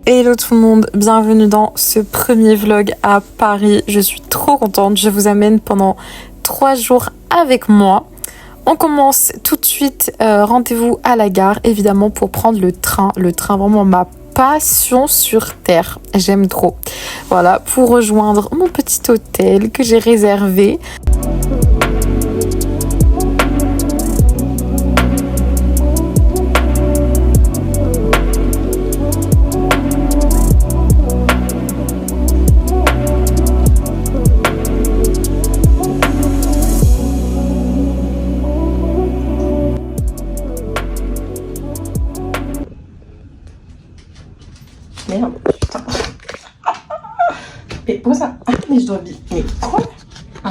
Hello tout le monde, bienvenue dans ce premier vlog à Paris. Je suis trop contente, je vous amène pendant 3 jours avec moi. On commence tout de suite, rendez-vous à la gare évidemment pour prendre le train. Le train, vraiment ma passion sur terre, j'aime trop. Voilà, pour rejoindre mon petit hôtel que j'ai réservé. Merde, putain. Mais où ça? Ah, mais je dois bien. Mais quoi? Ah,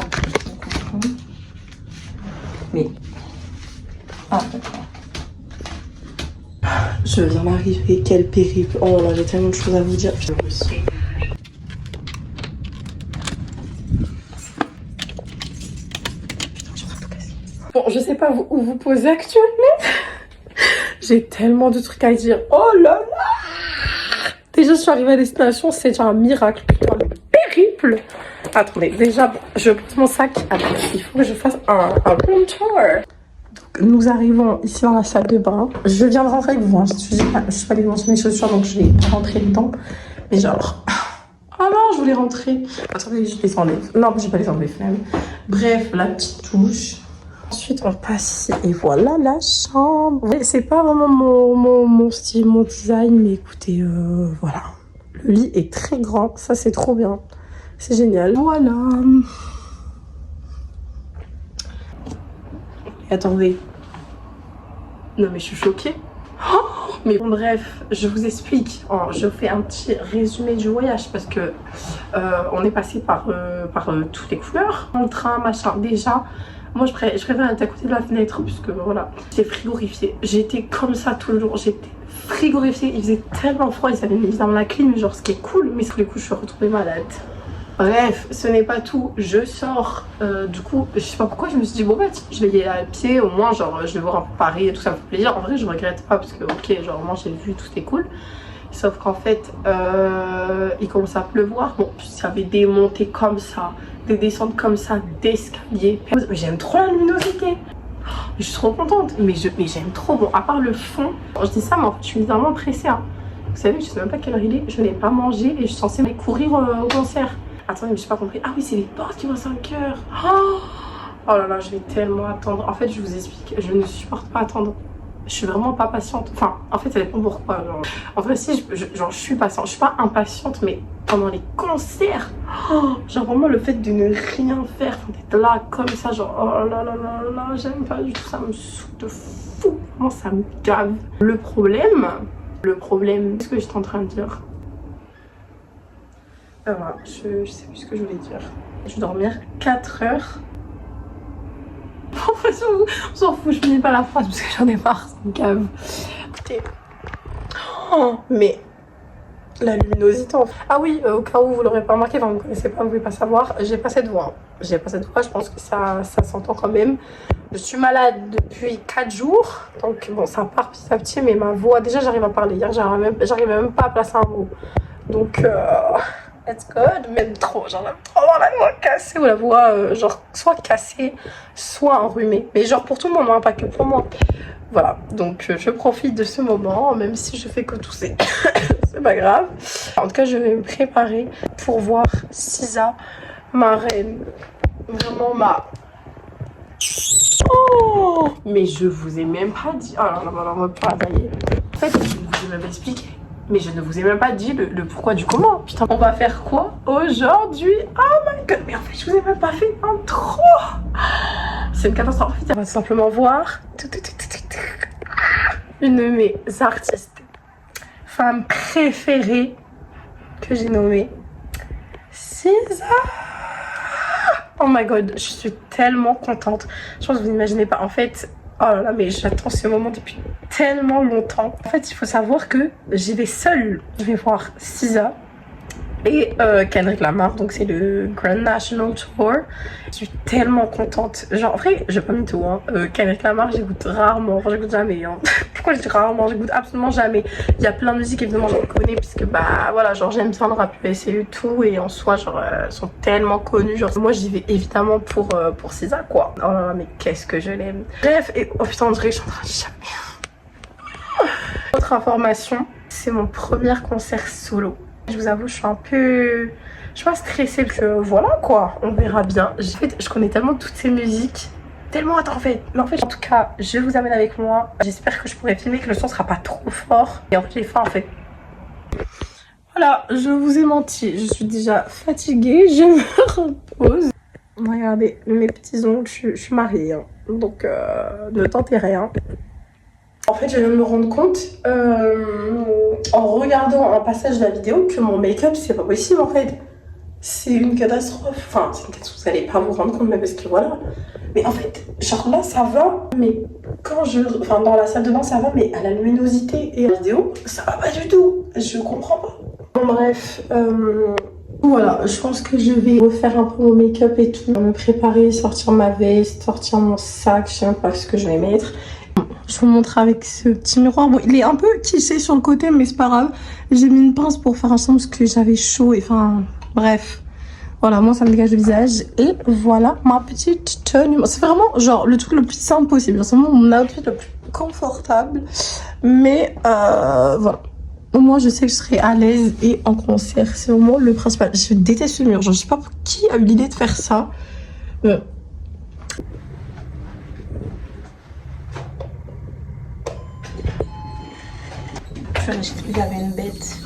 mais. Ah, d'accord. Je viens d'arriver, quel périple. Oh là, j'ai tellement de choses à vous dire. Bon, je sais pas où vous posez actuellement. J'ai tellement de trucs à dire. Oh là là! Déjà, je suis arrivée à destination, c'est déjà un miracle, putain, le périple. Attendez, déjà, je pose mon sac. Attends, il faut que je fasse un room tour. Donc, nous arrivons ici dans la salle de bain. Je viens de rentrer avec vous, hein. Je suis pas allée manger mes chaussures, donc je vais rentrer dedans. Mais genre... Oh non, je voulais rentrer. Attendez, je les enlève. Non, je vais pas les enlever, finalement. Bref, la petite touche. Ensuite, on passe ici et voilà la chambre. C'est pas vraiment mon style, mon design, mais écoutez, voilà. Le lit est très grand, ça c'est trop bien. C'est génial. Voilà. Et attendez. Non mais je suis choquée. Oh, mais bon, bref, je vous explique. Oh, je fais un petit résumé du voyage parce que on est passé par toutes les couleurs. Dans le train, machin, déjà... Moi, je préfère être à côté de la fenêtre, puisque voilà, j'étais frigorifiée. J'étais comme ça tout le jour. J'étais frigorifiée. Il faisait tellement froid. Ils avaient mis évidemment la clim, genre ce qui est cool. Mais du coup, je suis retrouvée malade. Bref, ce n'est pas tout. Je sors. Du coup, je sais pas pourquoi, je me suis dit, bon, bah, je vais y aller à pied. Au moins, genre, je vais voir un peu Paris et tout ça me fait plaisir. En vrai, je regrette pas, parce que, ok, genre, moi, j'ai vu, tout est cool. Sauf qu'en fait, il commence à pleuvoir. Bon, ça avait des montées comme ça, des descentes comme ça, d'escalier. Mais j'aime trop la luminosité. Je suis trop contente. Mais j'aime trop. Bon, à part le fond, je dis ça, mais en fait, je suis vraiment pressée. Hein. Vous savez, je sais même pas quelle heure il est. Je n'ai pas mangé et je suis censée aller courir au concert. Attendez, mais j'ai pas compris. Ah oui, c'est les portes qui vont à 5 heures. Oh là là, je vais tellement attendre. En fait, je vous explique. Je ne supporte pas attendre. Je suis vraiment pas patiente. Enfin, en fait, ça dépend pourquoi. Genre. En fait, si, je suis patiente. Je suis pas impatiente, mais pendant les concerts, genre vraiment le fait de ne rien faire, d'être là comme ça, genre oh là là là là, j'aime pas du tout. Ça me saoule de fou. Vraiment, ça me gave. Le problème, qu'est-ce que j'étais en train de dire? Voilà, je sais plus ce que je voulais dire. Je vais dormir 4 heures. En fait, on s'en fout, je finis pas la phrase parce que j'en ai marre, ça me gave. Oh, mais la luminosité. Ah oui, au cas où vous l'aurez pas remarqué, enfin vous ne connaissez pas, vous ne pouvez pas savoir, j'ai pas cette voix. J'ai pas cette voix, je pense que ça s'entend quand même. Je suis malade depuis 4 jours, donc bon, ça part petit à petit, mais ma voix, déjà j'arrive à parler. Hier, j'arrivais même pas à placer un mot. Donc, let's go, même trop, genre avoir la voix cassée ou la voix genre soit cassée, soit enrhumée. Mais genre pour tout le monde, hein, pas que pour moi. Voilà, donc je profite de ce moment, même si je fais que tousser. C'est pas grave. En tout cas, je vais me préparer pour voir Sisa, ma reine. Vraiment ma... Oh, mais je vous ai même pas dit... Oh là là, on va pas tailler. En fait, je vous ai même expliqué. Mais je ne vous ai même pas dit le pourquoi du comment. Putain, on va faire quoi aujourd'hui? Oh my god, mais en fait, je vous ai même pas fait intro. C'est une catastrophe. On va simplement voir une de mes artistes, femmes préférées que j'ai nommée Sisa. Oh my god, je suis tellement contente. Je pense que vous n'imaginez pas. En fait, oh là là, mais j'attends ce moment depuis tellement longtemps. En fait, il faut savoir que j'y vais seule. Je vais voir Sisa et Kendrick Lamar, donc c'est le Grand National Tour. Je suis tellement contente. Genre, en vrai, je vais pas me tout, hein. Kendrick Lamar, j'écoute rarement, enfin, j'écoute jamais, hein. quoi je dis rarement, j'écoute absolument jamais. Il y a plein de musiques évidemment je les connais puisque bah voilà genre j'aime bien le rap US et tout et en soi genre elles sont tellement connues genre moi j'y vais évidemment pour SZA quoi. Oh là là mais qu'est-ce que je l'aime. Bref et oh putain on dirait que je suis en train de jamais. Autre information, c'est mon premier concert solo. Je vous avoue je suis un peu... Je suis pas stressée que voilà quoi, on verra bien. Je connais tellement toutes ces musiques. Tellement attends en fait. Mais en fait en tout cas je vous amène avec moi. J'espère que je pourrai filmer, que le son sera pas trop fort. Et en fait j'ai faim en fait. Voilà, je vous ai menti. Je suis déjà fatiguée. Je me repose. Regardez mes petits ongles. Je suis mariée. Hein. Donc ne tentez rien. En fait je viens de me rendre compte en regardant un passage de la vidéo que mon make-up c'est pas possible en fait. C'est une catastrophe. Enfin, c'est une catastrophe, vous allez pas vous rendre compte, mais parce que voilà. Mais en fait, genre là, ça va. Mais quand enfin, dans la salle de bain, ça va. Mais à la luminosité et à la vidéo, ça va pas du tout. Je comprends pas. Bon, bref. Voilà, je pense que je vais refaire un peu mon make-up et tout. Me préparer, sortir ma veste, sortir mon sac. Je sais même pas ce que je vais mettre. Je vous montre avec ce petit miroir. Bon, il est un peu tissé sur le côté, mais c'est pas grave. J'ai mis une pince pour faire ensemble parce que j'avais chaud. Et enfin, bref. Voilà, moi ça me dégage le visage. Et voilà ma petite tenue. C'est vraiment genre le truc le plus simple possible. C'est vraiment mon outfit le plus confortable. Mais voilà. Au moins je sais que je serai à l'aise et en concert. C'est vraiment le principal. Je déteste le mur. Genre, je sais pas qui a eu l'idée de faire ça. J'ai trouvé qu'il y avait une bête.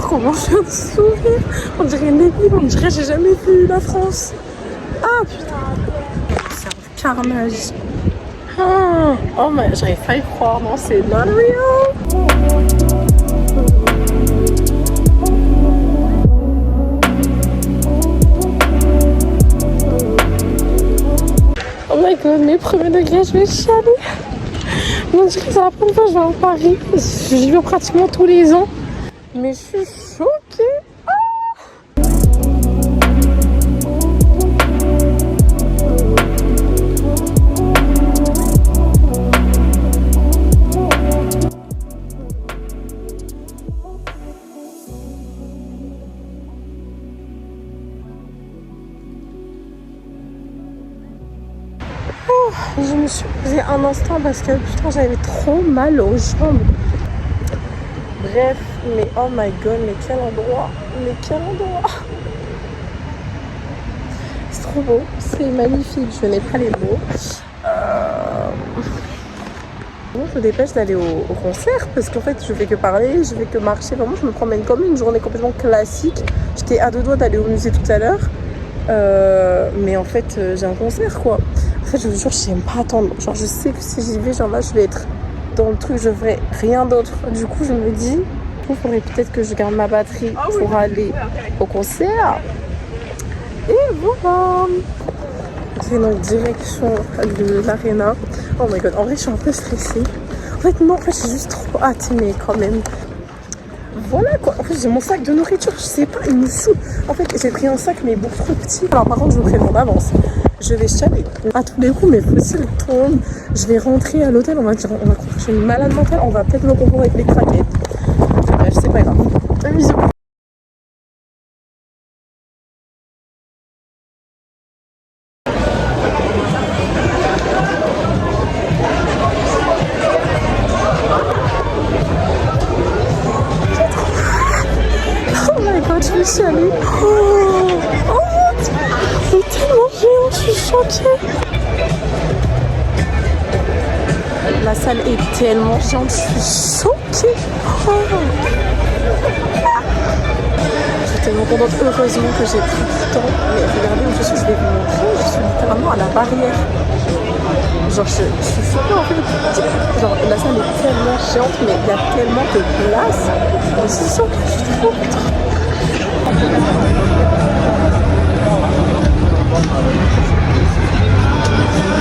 Comment je viens de sourire. On dirait une épine, on dirait que j'ai jamais vu la France. Ah putain, c'est un carnage. Oh mais j'aurais failli croire, non c'est not real. Oh my god, mes premiers degrés, je vais chialer. On dirait que c'est la première fois que je vais à Paris. J'y vais pratiquement tous les ans. Mais je suis choquée. Je me suis posée un instant parce que putain j'avais trop mal aux jambes. Bref, mais oh my god, mais quel endroit. Mais quel endroit. C'est trop beau, c'est magnifique, je n'ai pas les mots. Bon, je me dépêche d'aller au concert parce qu'en fait je fais que parler, je fais que marcher. Vraiment je me promène comme une journée complètement classique. J'étais à deux doigts d'aller au musée tout à l'heure. Mais en fait j'ai un concert quoi. En fait je vous jure j'aime pas attendre. Genre je sais que si j'y vais genre là je vais être dans le truc, je ferai rien d'autre. Du coup je me dis il faudrait peut-être que je garde ma batterie pour aller au concert. Et voilà. C'est donc direction de l'arena. Oh my god, en vrai je suis un peu stressée. En fait non, en fait j'ai juste trop hâte mais quand même. Voilà quoi, en fait j'ai mon sac de nourriture, je sais pas, il me saoule. En fait j'ai pris un sac mais beaucoup trop petit. Alors par contre je me préviens d'avance, je vais chialer à tous les coups mais possible tombe. Je vais rentrer à l'hôtel, on va dire, on va croire que je suis une malade mentale, on va peut-être me confondre avec les craquettes. Bref, c'est pas grave. Un bisou. la salle est tellement chiante, je suis choquée. Oh. Je suis tellement contente, heureusement que j'ai pris du temps. Mais regardez où je suis, je vais vous montrer, je suis littéralement à la barrière. Genre je suis choquée en fait. Genre la salle est tellement chiante, mais il y a tellement de place. Je suis choquée, je suis trop contente.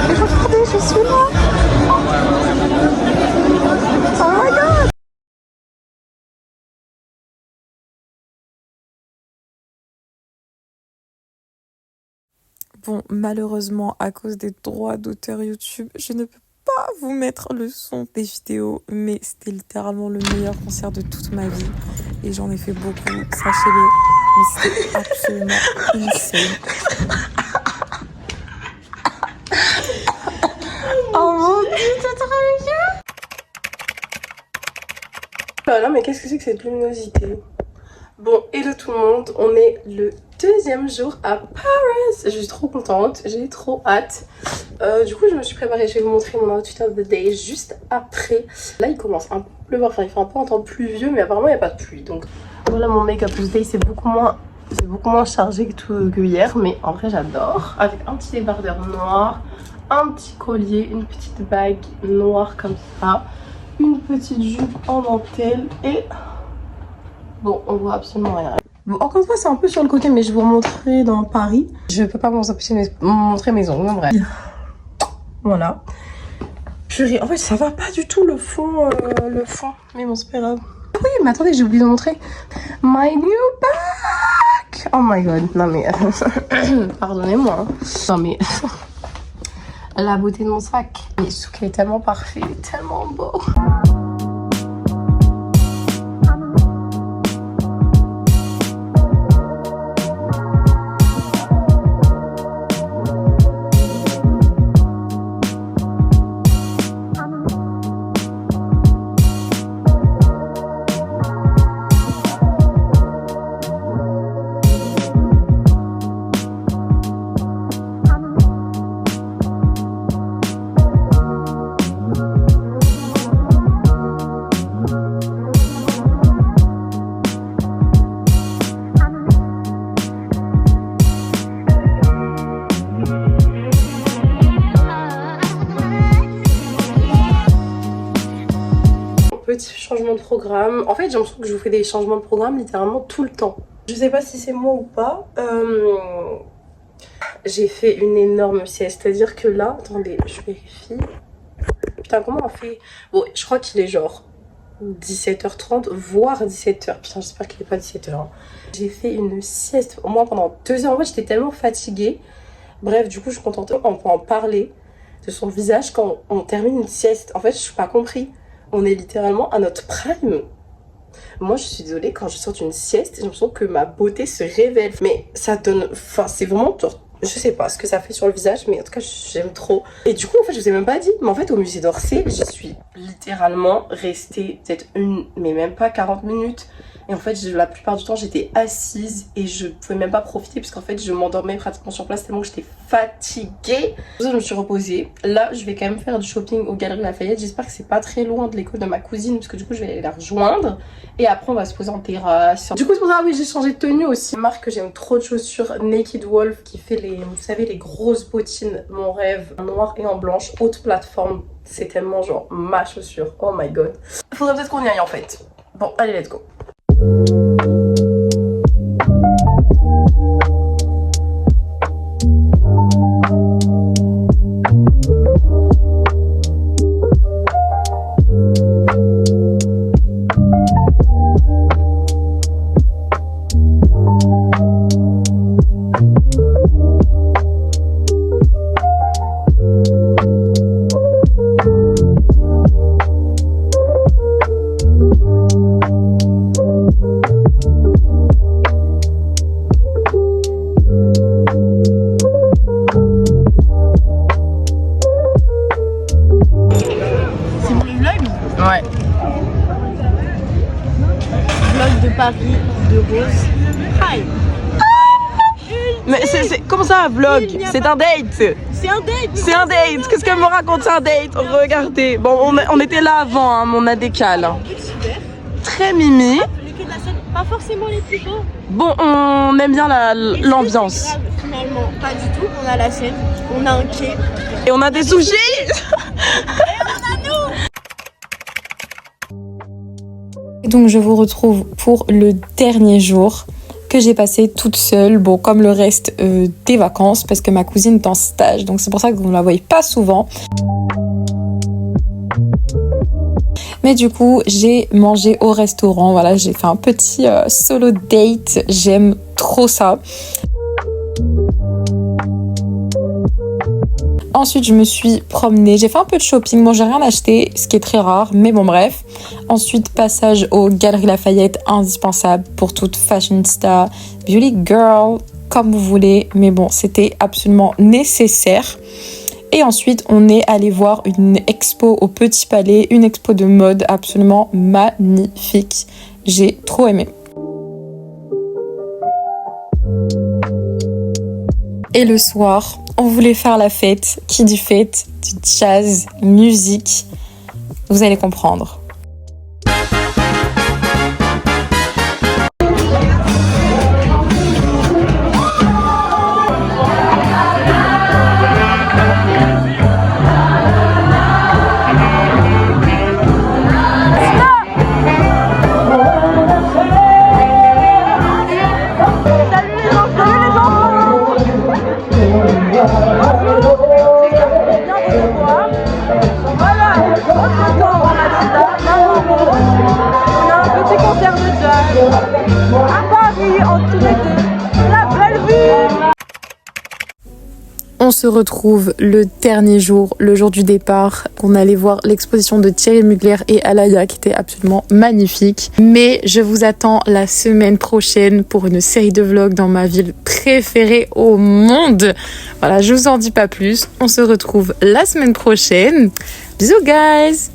Regardez, je suis là. Oh my god. Bon, malheureusement, à cause des droits d'auteur YouTube, je ne peux pas vous mettre le son des vidéos, mais c'était littéralement le meilleur concert de toute ma vie. Et j'en ai fait beaucoup, sachez-le, mais c'était absolument insane. Oh mon dieu, c'est trop bien. Voilà, mais qu'est-ce que c'est que cette luminosité? Bon, hello tout le monde, on est le deuxième jour à Paris. Je suis trop contente, j'ai trop hâte. Du coup, je me suis préparée, je vais vous montrer mon outfit of the day juste après. Là, il commence un peu à pleuvoir, enfin, il fait un peu un temps pluvieux, mais apparemment, il n'y a pas de pluie. Donc, voilà mon make-up of the day, c'est beaucoup moins chargé que hier, mais en vrai, j'adore. Avec un petit débardeur noir, un petit collier, une petite bague noire comme ça, une petite jupe en dentelle et... Bon, on voit absolument rien. Bon, encore une fois, c'est un peu sur le côté, mais je vais vous montrer dans Paris. Je peux pas vous montrer mes ongles, bref. Voilà. Purée, en fait, ça va pas du tout le fond. Mais bon, c'est pas grave. Oui, mais attendez, j'ai oublié de montrer. My new bag. Oh my god, non mais... Pardonnez-moi. Non mais... La beauté de mon sac. Et Souk est tellement parfait, il est tellement beau. Petit changement de programme. En fait, j'ai l'impression que je vous fais des changements de programme littéralement tout le temps. Je sais pas si c'est moi ou pas. J'ai fait une énorme sieste. C'est-à-dire que là, attendez, je vérifie. Putain, comment on fait? Bon, je crois qu'il est genre 17h30, voire 17h. Putain, j'espère qu'il est pas 17h. Hein. J'ai fait une sieste au moins pendant 2 heures. En fait, j'étais tellement fatiguée. Bref, du coup, je suis contente. On peut en parler de son visage quand on termine une sieste. En fait, je suis pas compris. On est littéralement à notre prime. Moi, je suis désolée, quand je sors d'une sieste, j'ai l'impression que ma beauté se révèle. Mais ça donne... Enfin, c'est vraiment... Je sais pas ce que ça fait sur le visage, mais en tout cas, j'aime trop. Et du coup, en fait, je vous ai même pas dit, mais en fait, au musée d'Orsay, j'y suis littéralement restée peut-être mais même pas 40 minutes. Et en fait, la plupart du temps, j'étais assise et je pouvais même pas profiter parce qu'en fait, je m'endormais pratiquement sur place tellement que j'étais fatiguée. Je me suis reposée. Là, je vais quand même faire du shopping aux Galeries Lafayette. J'espère que c'est pas très loin de l'école de ma cousine parce que du coup, je vais aller la rejoindre. Et après, on va se poser en terrasse. Du coup, c'est pour ça, oui, j'ai changé de tenue aussi. Une marque que j'aime trop de chaussures, Naked Wolf, qui fait les, vous savez, les grosses bottines. Mon rêve, en noir et en blanche, haute plateforme. C'est tellement genre ma chaussure. Oh my god. Faudrait peut-être qu'on y aille en fait. Bon, allez, let's go. Ouais. Vlog de Paris, de Rose. Hi. Mais comment ça un vlog? C'est un date. C'est un date. C'est un date. Qu'est-ce qu'elle me raconte? C'est un date. Regardez. Bon, on était là avant, hein, mais on a des cales. Très mimi. Les quais de la Seine, pas forcément les plus beaux. Bon, on aime bien l'ambiance. C'est grave, finalement, pas du tout. On a la Seine, on a un quai. Et on a des sushis. Et donc je vous retrouve pour le dernier jour que j'ai passé toute seule, bon comme le reste des vacances parce que ma cousine est en stage, donc c'est pour ça que vous ne la voyez pas souvent. Mais du coup j'ai mangé au restaurant, voilà, j'ai fait un petit solo date, j'aime trop ça. Ensuite, je me suis promenée, j'ai fait un peu de shopping, bon j'ai rien acheté, ce qui est très rare, mais bon bref. Ensuite, passage aux Galeries Lafayette, indispensable pour toute fashionista, beauty girl, comme vous voulez, mais bon, c'était absolument nécessaire. Et ensuite, on est allé voir une expo au Petit Palais, une expo de mode absolument magnifique. J'ai trop aimé. Et le soir, on voulait faire la fête. Qui dit fête, dit jazz, musique. Vous allez comprendre. On se retrouve le dernier jour, le jour du départ. On allait voir l'exposition de Thierry Mugler et Alaya qui était absolument magnifique. Mais je vous attends la semaine prochaine pour une série de vlogs dans ma ville préférée au monde. Voilà, je vous en dis pas plus. On se retrouve la semaine prochaine. Bisous guys!